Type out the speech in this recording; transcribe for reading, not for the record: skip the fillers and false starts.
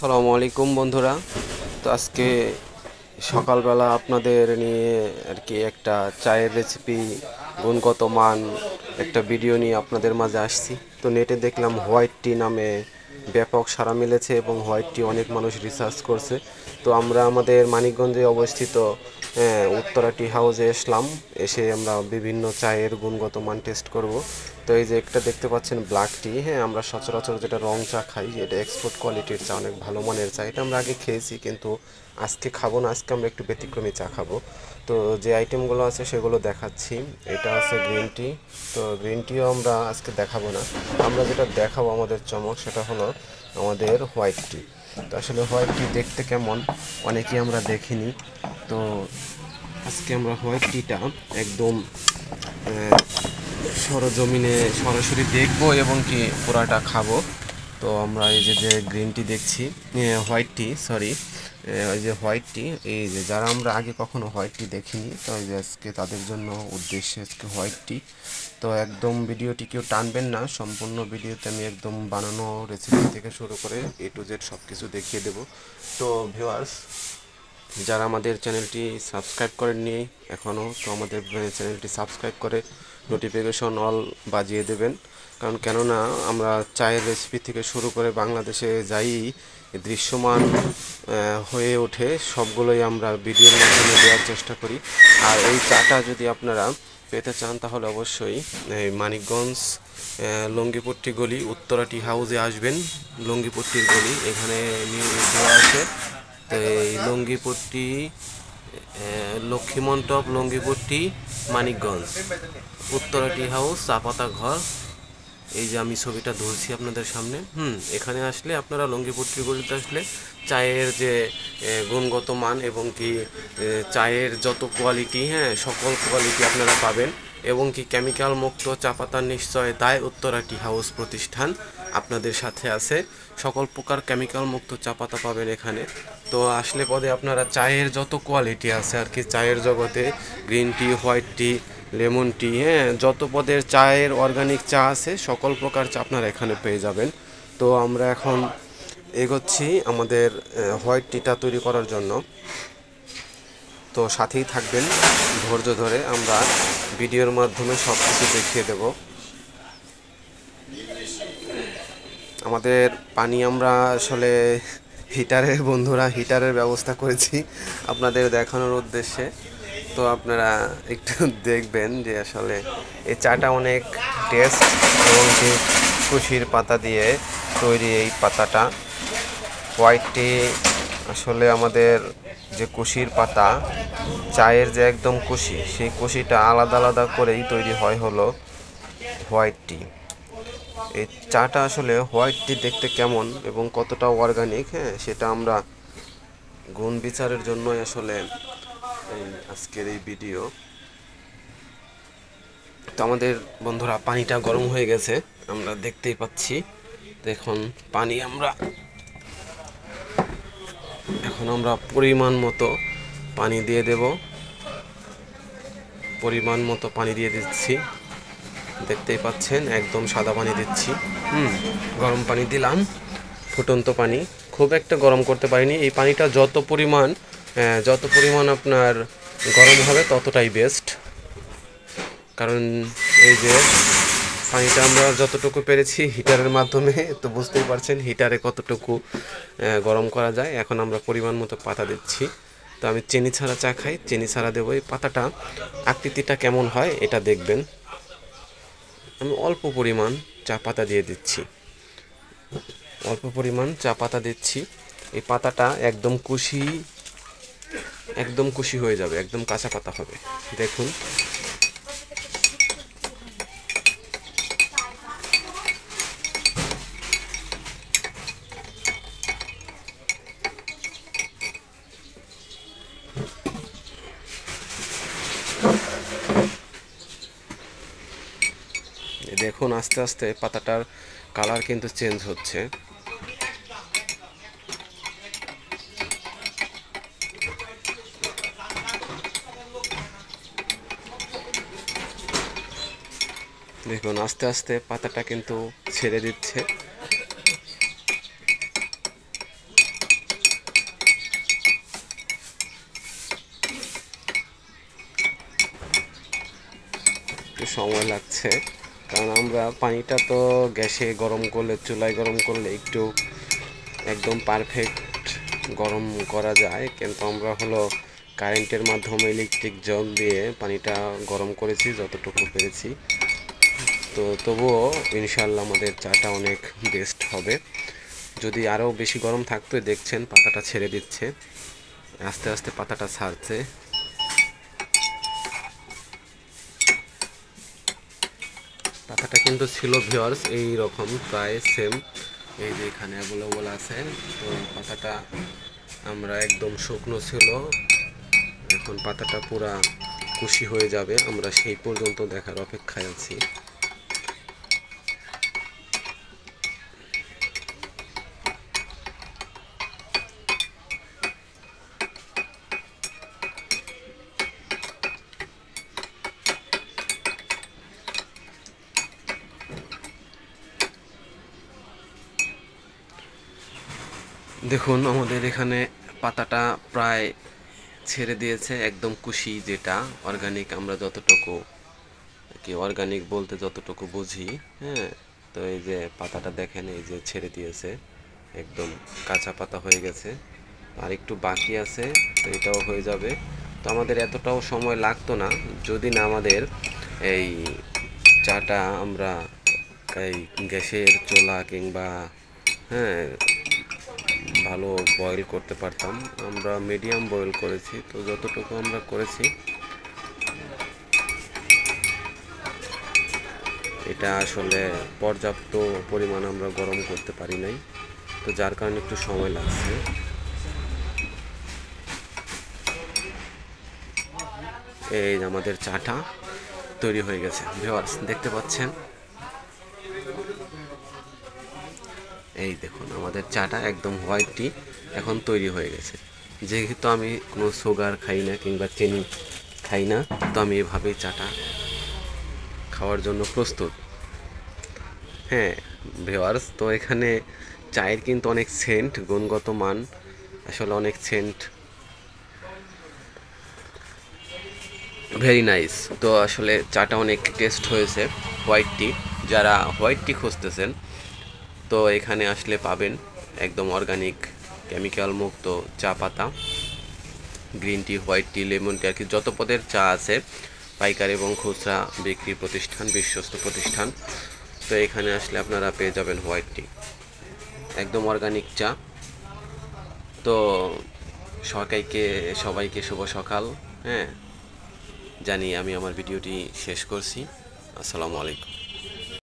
আসসালামু আলাইকুম বন্ধুরা। তো আজকে সকালবেলা আপনাদের নিয়ে আর কি একটা চায়ের রেসিপি, গুণগত মান একটা ভিডিও নিয়ে আপনাদের মাঝে আসছি। তো নেটে দেখলাম হোয়াইট টি নামে ব্যাপক সাড়া মিলেছে এবং হোয়াইট টি অনেক মানুষ রিসার্চ করছে। তো আমরা আমাদের মানিকগঞ্জে অবস্থিত উত্তরা টি হাউসে এসে আমরা বিভিন্ন চায়ের গুণগত মান টেস্ট করব। তো এই যে একটা দেখতে পাচ্ছেন ব্ল্যাক টি, আমরা সচরাচর যেটা রং চা খাই, এটা এক্সপোর্ট কোয়ালিটির চা, অনেক ভালো মানের চা। এটা আমরা আগে খেয়েছি, কিন্তু আজকে খাবো না। আজকে আমরা একটু ব্যতিক্রমী চা খাবো। তো যে আইটেমগুলো আছে সেগুলো দেখাচ্ছি। এটা আছে গ্রিন টি। তো গ্রিন টিও আমরা আজকে দেখাবো না। আমরা যেটা দেখাবো আমাদের চমক, সেটা হলো আমাদের হোয়াইট টি। তো আসলে হোয়াইট টি দেখতে কেমন অনেকেই আমরা দেখিনি। তো আজকে আমরা হোয়াইট টিটা একদম সরজমিনে সরাসরি দেখবো এবং কি পুরাটা খাবো। তো আমরা এই যে গ্রিন টি দেখছি, হোয়াইট টি, সরি, ওই যে হোয়াইট টি, এই যে যারা আমরা আগে কখনো হোয়াইট টি দেখিনি, তো এই যে আজকে তাদের জন্য উদ্দেশ্যে আজকে হোয়াইট টি। তো একদম ভিডিওটি কেউ টানবেন না, সম্পূর্ণ ভিডিওতে আমি একদম বানানো রেসিপি থেকে শুরু করে A to Z সব কিছু দেখিয়ে দেবো। তো ভিউয়ার্স, যারা আমাদের চ্যানেলটি সাবস্ক্রাইব করেননি এখনও, তো আমাদের চ্যানেলটি সাবস্ক্রাইব করে নোটিফিকেশন অল বাজিয়ে দেবেন। কারণ কেননা আমরা চায়ের রেসিপি থেকে শুরু করে বাংলাদেশে যাই দৃশ্যমান হয়ে ওঠে, সবগুলোই আমরা ভিডিওর মাধ্যমে দেওয়ার চেষ্টা করি। আর এই চাটা যদি আপনারা পেতে চান তাহলে অবশ্যই এই মানিকগঞ্জ লঙ্গিপট্টি গলি উত্তরা টি হাউসে আসবেন। লঙ্গিপট্টির গলি এখানে দেওয়া আছে। তো এই লঙ্গিপট্টি, লক্ষ্মীমণ্ডপ, লঙ্গিপট্টি, মানিকগঞ্জ, উত্তরা টি হাউস, চাপাতা ঘর। এই যে আমি ছবিটা ধরছি আপনাদের সামনে, এখানে আসলে আপনারা লঙ্গিপট্টির গলিতে আসলে চায়ের যে গুণগত মান এবং কি চায়ের যত কোয়ালিটি, সকল কোয়ালিটি আপনারা পাবেন। এবং কি কেমিক্যাল মুক্ত চা পাতার নিশ্চয়তায় উত্তরা টি হাউস প্রতিষ্ঠান আপনাদের সাথে আছে। সকল প্রকার কেমিক্যাল মুক্ত চা পাতা পাবেন এখানে। তো আসলে পদে আপনারা চায়ের যত কোয়ালিটি আছে আর কি, চায়ের জগতে গ্রিন টি, হোয়াইট টি, লেমন টি, যত পদের চায়ের অর্গানিক চা আছে সকল প্রকার চা আপনারা এখানে পেয়ে যাবেন। তো আমরা এখন এগোচ্ছি আমাদের হোয়াইট টিটা তৈরি করার জন্য। তো সাথেই থাকবেন ধৈর্য ধরে, আমরা ভিডিওর মাধ্যমে সব কিছু দেখিয়ে দেব। আমাদের পানি আমরা আসলে হিটারের, বন্ধুরা হিটারের ব্যবস্থা করেছি আপনাদের দেখানোর উদ্দেশ্যে। তো আপনারা একটু দেখবেন যে আসলে এই চাটা অনেক টেস্ট এবং কি কুশির পাতা দিয়ে তৈরি। এই পাতাটা হোয়াইট টি আসলে আমাদের যে কুশির পাতা, চায়ের যে একদম কুশি, সেই কুশিটা আলাদা আলাদা করেই তৈরি হয় হলো হোয়াইট টি। এই চাটা আসলে হোয়াইট টি দেখতে কেমন এবং কতটা অর্গানিক, সেটা আমরা গুণ বিচারের জন্যই আসলে আজকের এই ভিডিও। তো আমাদের বন্ধুরা পানিটা গরম হয়ে গেছে, আমরা দেখতেই পাচ্ছি। তো এখন আমরা পরিমাণ মতো পানি দিয়ে দেব। পরিমাণ মতো পানি দিয়ে দিচ্ছি, দেখতেই পাচ্ছেন একদম সাদা পানি দিচ্ছি। গরম পানি দিলাম, ফুটন্ত পানি, খুব একটা গরম করতে পারিনি। এই পানিটা যত পরিমাণ আপনার গরম হবে ততটাই বেস্ট। কারণ এই যে পানিটা আমরা যতটুকু পেরেছি হিটারের মাধ্যমে, তো বুঝতেই পারছেন হিটারে কতটুকু গরম করা যায়। এখন আমরা পরিমাণ মতো পাতা দিচ্ছি। তো আমি চিনি ছাড়া চা খাই, চিনি ছাড়া দেবো। এই পাতাটা আকৃতিটা কেমন হয় এটা দেখবেন। আমি অল্প পরিমাণ চা পাতা দিয়ে দিচ্ছি, অল্প পরিমাণ চা পাতা দিচ্ছি। এই পাতাটা একদম কুশি হয়ে যাবে, একদম কাঁচা পাতা হবে। দেখুন দেখুন আস্তে আস্তে পাতাটার কালার কিন্তু চেঞ্জ হচ্ছে। দেখুন আস্তে আস্তে পাতাটা কিন্তু ছেড়ে দিচ্ছে। সময় লাগছে, কারণ আমরা পানিটা তো গ্যাসে গরম করলে, চুলায় গরম করলে একটু একদম পারফেক্ট গরম করা যায়, কিন্তু আমরা হলো কারেন্টের মাধ্যমে ইলেকট্রিক জগ দিয়ে পানিটা গরম করেছি যতটুকু পেরেছি। তো তবুও ইনশাল্লাহ আমাদের চাটা অনেক বেস্ট হবে। যদি আরও বেশি গরম থাকতো, দেখছেন পাতাটা ছেড়ে দিচ্ছে, আস্তে আস্তে পাতাটা ছাড়ছে। পাতাটা কিন্তু ছিল ভিউয়ার্স এই রকম প্রায় সেম, এই যে এখানে অ্যাভেলেবল আছে। তো পাতাটা আমরা একদম শুকনো ছিল, এখন পাতাটা পুরা কুশি হয়ে যাবে, আমরা সেই পর্যন্ত দেখার অপেক্ষায় আছি। দেখুন আমাদের এখানে পাতাটা প্রায় ছেড়ে দিয়েছে, একদম কুশি, যেটা অর্গানিক আমরা যতটুকু কি অর্গানিক বলতে যতটুকু বুঝি। হ্যাঁ, তো এই যে পাতাটা দেখেন, এই যে ছেড়ে দিয়েছে, একদম কাঁচা পাতা হয়ে গেছে, আর একটু বাকি আছে, তো এটাও হয়ে যাবে। তো আমাদের এতটাও সময় লাগতো না যদি না আমাদের এই চাটা আমরা এই গ্যাসের চুলা কিংবা হ্যাঁ ভালো বয়েল করতে পারতাম। আমরা মিডিয়াম বয়েল করেছি, তো যতটুকু আমরা করেছি এটা আসলে পর্যাপ্ত পরিমাণ আমরা গরম করতে পারি নাই, তো যার কারণে একটু সময় লাগছে। এই আমাদের চাটা তৈরি হয়ে গেছে ভিউয়ার্স, দেখতে পাচ্ছেন। এই দেখুন আমাদের চাটা একদম হোয়াইট টি এখন তৈরি হয়ে গেছে। যেহেতু আমি কোনো সুগার খাই না কিংবা চিনি খাই না, তো আমি এভাবেই চাটা খাওয়ার জন্য প্রস্তুত। হ্যাঁ ভিউয়ার্স, তো এখানে চায়ের কিন্তু অনেক সেন্ট, গুণগত মান আসলে অনেক সেন্ট, ভেরি নাইস। তো আসলে চাটা অনেক টেস্ট হয়েছে। হোয়াইট টি, যারা হোয়াইট টি খুঁজতেছেন তো এখানে আসলে পাবেন একদম অর্গানিক কেমিক্যাল মুক্ত চা পাতা, গ্রিন টি, হোয়াইট টি, লেমন টি, আর কি যত পদের চা আছে, পাইকারি এবং খুচরা বিক্রি প্রতিষ্ঠান, বিশ্বস্ত প্রতিষ্ঠান। তো এখানে আসলে আপনারা পেয়ে যাবেন হোয়াইট টি, একদম অর্গানিক চা। তো সবাইকে শুভ সকাল। হ্যাঁ, জানি আমি আমার ভিডিওটি শেষ করছি। আসসালামু আলাইকুম।